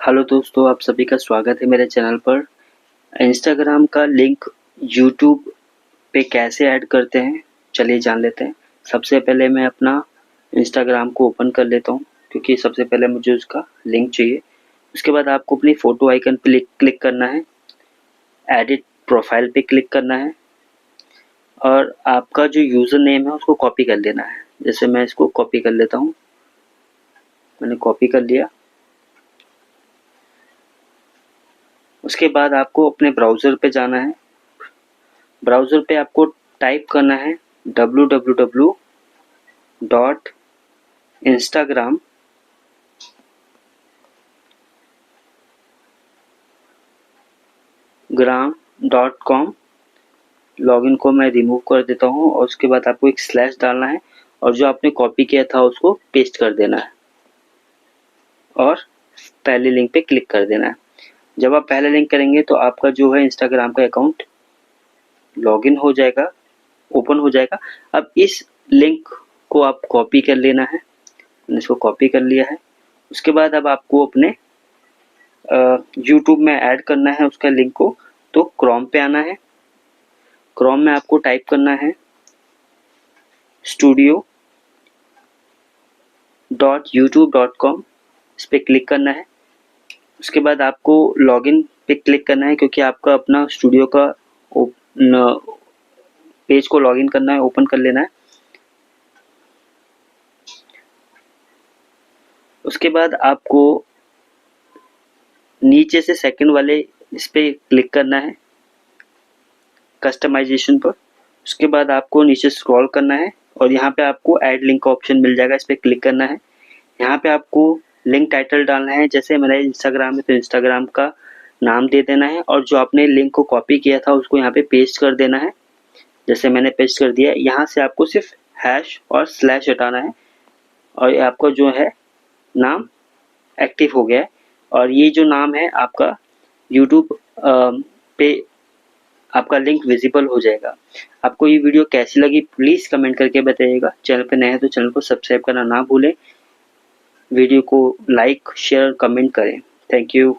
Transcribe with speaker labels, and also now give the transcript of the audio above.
Speaker 1: Hello दोस्तों, आप सभी का स्वागत है मेरे चैनल पर। इंस्टाग्राम का लिंक यूट्यूब पे कैसे ऐड करते हैं, चलिए जान लेते हैं। सबसे पहले मैं अपना इंस्टाग्राम को ओपन कर लेता हूँ, क्योंकि सबसे पहले मुझे उसका लिंक चाहिए। उसके बाद आपको अपनी फ़ोटो आइकन पे क्लिक करना है, एडिट प्रोफाइल पे क्लिक करना है और आपका जो यूज़र नेम है उसको कॉपी कर लेना है। जैसे मैं इसको कॉपी कर लेता हूँ, मैंने कॉपी कर लिया। उसके बाद आपको अपने ब्राउज़र पे जाना है। ब्राउज़र पे आपको टाइप करना है www.instagram.com। लॉगिन को मैं रिमूव कर देता हूँ और उसके बाद आपको एक स्लैश डालना है और जो आपने कॉपी किया था उसको पेस्ट कर देना है और पहले लिंक पे क्लिक कर देना है। जब आप पहले लिंक करेंगे तो आपका जो है इंस्टाग्राम का अकाउंट लॉगिन हो जाएगा, ओपन हो जाएगा। अब इस लिंक को आप कॉपी कर लेना है। मैंने इसको कॉपी कर लिया है। उसके बाद अब आपको अपने यूट्यूब में ऐड करना है उसका लिंक को। तो क्रोम पे आना है। क्रोम में आपको टाइप करना है studio.youtube.com। इस पर क्लिक करना है। उसके बाद आपको लॉगिन पे क्लिक करना है, क्योंकि आपका अपना स्टूडियो का पेज को लॉगिन करना है, ओपन कर लेना है। उसके बाद आपको नीचे से सेकंड वाले इस पे क्लिक करना है, कस्टमाइजेशन पर। उसके बाद आपको नीचे स्क्रॉल करना है और यहाँ पे आपको ऐड लिंक का ऑप्शन मिल जाएगा, इस पर क्लिक करना है। यहाँ पे आपको लिंक टाइटल डालना है। जैसे मेरा इंस्टाग्राम है तो इंस्टाग्राम का नाम दे देना है और जो आपने लिंक को कॉपी किया था उसको यहाँ पे पेस्ट कर देना है। जैसे मैंने पेस्ट कर दिया। यहाँ से आपको सिर्फ हैश और स्लैश हटाना है और आपका जो है नाम एक्टिव हो गया है। और ये जो नाम है आपका यूट्यूब पे आपका लिंक विजिबल हो जाएगा। आपको ये वीडियो कैसी लगी प्लीज़ कमेंट करके बताइएगा। चैनल पे नए हैं तो चैनल को सब्सक्राइब करना ना भूलें। वीडियो को लाइक शेयर कमेंट करें। Thank you.